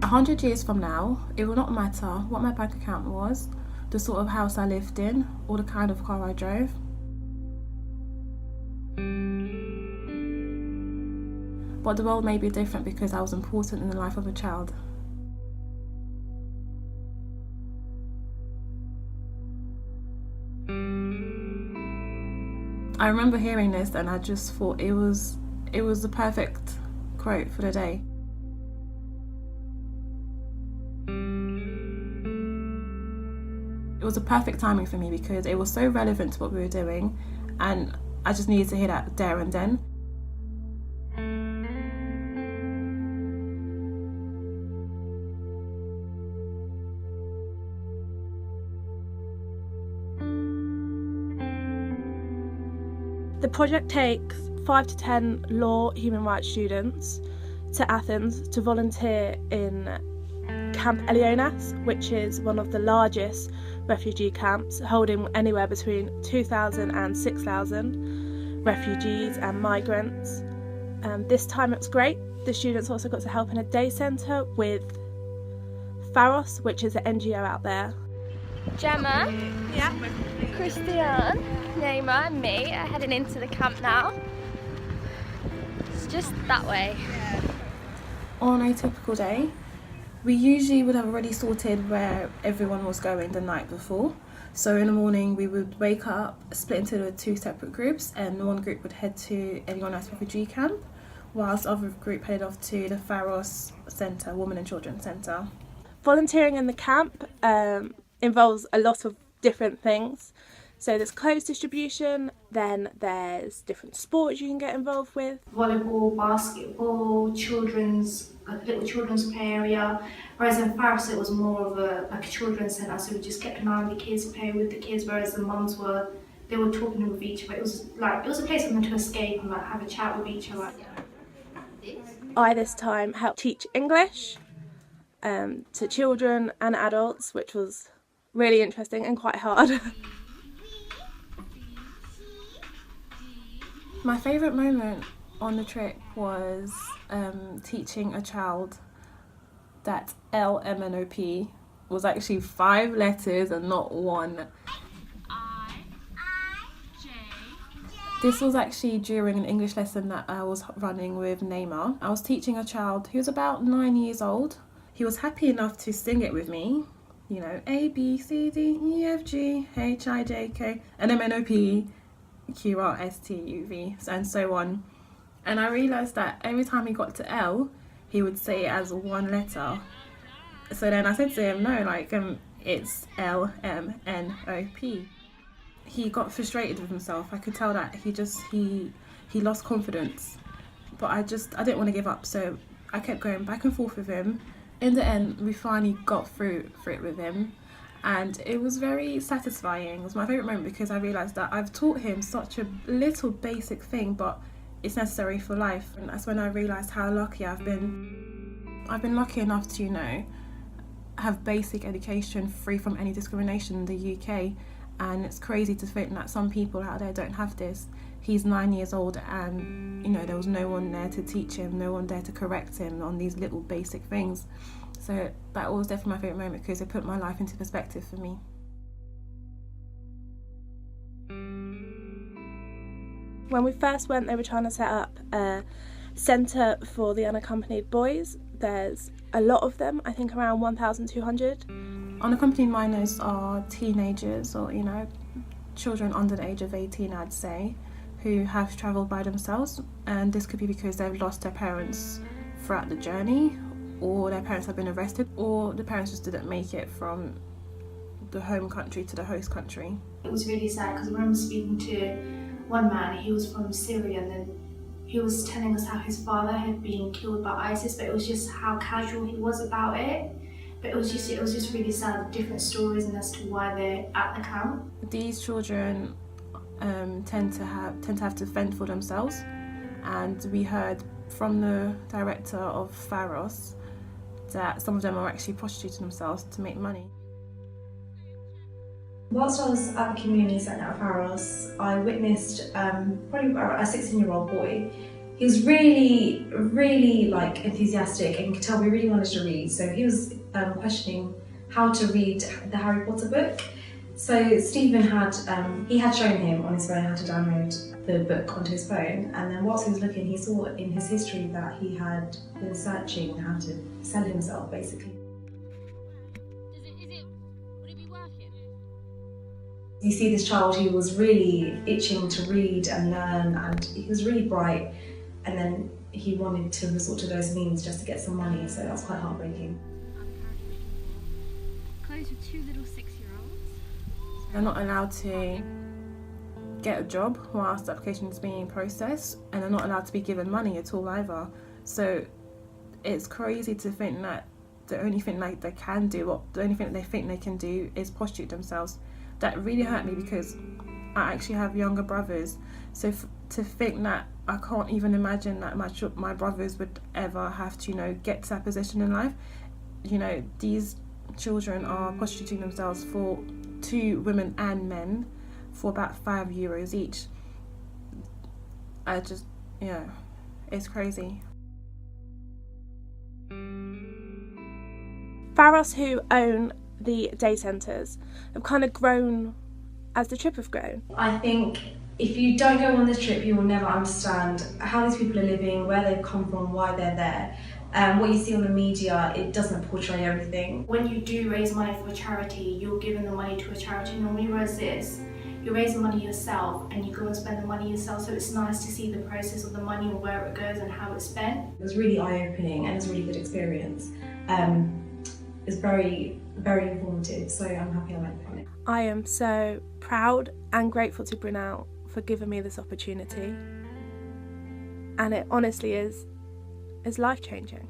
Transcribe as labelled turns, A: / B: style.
A: 100 years from now, it will not matter what my bank account was, the sort of house I lived in, or the kind of car I drove. But the world may be different because I was important in the life of a child. I remember hearing this and I just thought it was the perfect quote for the day. It was a perfect timing for me because it was so relevant to what we were doing, and I just needed to hear that there and then.
B: The project takes 5 to 10 law human rights students to Athens to volunteer in Camp Elionas, which is one of the largest refugee camps, holding anywhere between 2,000 and 6,000 refugees and migrants. This time it was great. The students also got to help in a day centre with Pharos, which is an NGO out there.
C: Gemma,
B: Yeah.
C: Christian, Neymar and me are heading into the camp now. It's just that way.
A: On a typical day, we usually would have already sorted where everyone was going the night before. So in the morning we would wake up, split into the 2 separate groups, and one group would head to Athens Refugee camp, whilst the other group headed off to the Pharos Centre, Women and Children Centre.
B: Volunteering in the camp involves a lot of different things. So there's clothes distribution, then there's different sports you can get involved with.
D: Volleyball, basketball, little children's play area. Whereas in Paris it was more of a children's centre, so we just kept an eye on the kids, play with the kids, whereas the mums were talking with each other. It was a place for them to escape and have a chat with each other.
B: I this time helped teach English to children and adults, which was really interesting and quite hard.
A: My favourite moment on the trip was teaching a child that LMNOP was actually 5 letters and not 1. This was actually during an English lesson that I was running with Neymar. I was teaching a child who was about 9 years old. He was happy enough to sing it with me. You know, A, B, C, D, E, F, G, H, I, J, K, and M, N, O, P, Q, R, S, T, U, V, and so on. And I realised that every time he got to L, he would say it as 1 letter. So then I said to him, no, it's L, M, N, O, P. He got frustrated with himself. I could tell that he lost confidence. But I didn't want to give up, so I kept going back and forth with him. In the end, we finally got through it with him, and it was very satisfying. It was my favourite moment because I realised that I've taught him such a little basic thing, but it's necessary for life. And that's when I realised how lucky I've been. I've been lucky enough to, have basic education free from any discrimination in the UK, and it's crazy to think that some people out there don't have this. He's 9 years old and, there was no one there to teach him, no one there to correct him on these little basic things. So that was definitely my favourite moment because it put my life into perspective for me.
B: When we first went, they were trying to set up a centre for the unaccompanied boys. There's a lot of them, I think around 1,200.
A: Unaccompanied minors are teenagers or, children under the age of 18, I'd say, who have travelled by themselves, and this could be because they've lost their parents throughout the journey, or their parents have been arrested, or the parents just didn't make it from the home country to the host country.
D: It was really sad because I remember speaking to one man. He was from Syria, and then he was telling us how his father had been killed by ISIS, but it was just how casual he was about it. But it was just really sad, different stories and as to why they're at the camp.
A: These children tend to have to fend for themselves, and we heard from the director of Pharos that some of them are actually prostituting themselves to make money.
E: Whilst I was at the community centre at Pharos, I witnessed probably about a 16-year-old boy He was really like enthusiastic, and you could tell he really wanted to read. So he was questioning how to read the Harry Potter book. So Stephen had shown him on his phone how to download the book onto his phone, and then whilst he was looking, he saw in his history that he had been searching how to sell himself, basically.
C: Would it be working?
E: You see this child who was really itching to read and learn, and he was really bright, and then he wanted to resort to those means just to get some money, so that was quite heartbreaking.
C: Close with 2 little 6-year-olds.
A: They're not allowed to get a job whilst the application is being processed, and they're not allowed to be given money at all either. So it's crazy to think that the only thing like they can do, or the only thing that they think they can do, is prostitute themselves. That really hurt me because I actually have younger brothers. So to think that I can't even imagine that my brothers would ever have to, get to that position in life. These children are prostituting themselves for 2 women and men for about €5 each. It's crazy.
B: Pharos, who own the day centres, have kind of grown as the trip have grown.
E: I think if you don't go on this trip, you will never understand how these people are living, where they've come from, why they're there. What you see on the media, it doesn't portray everything.
D: When you do raise money for a charity, you're giving the money to a charity normally, whereas this, you're raising money yourself and you go and spend the money yourself, so it's nice to see the process of the money and where it goes and how it's spent.
E: It was really eye-opening and it was a really good experience. It was very, very informative, so I'm happy I went on it.
B: I am so proud and grateful to Brunel for giving me this opportunity, and it honestly is life-changing.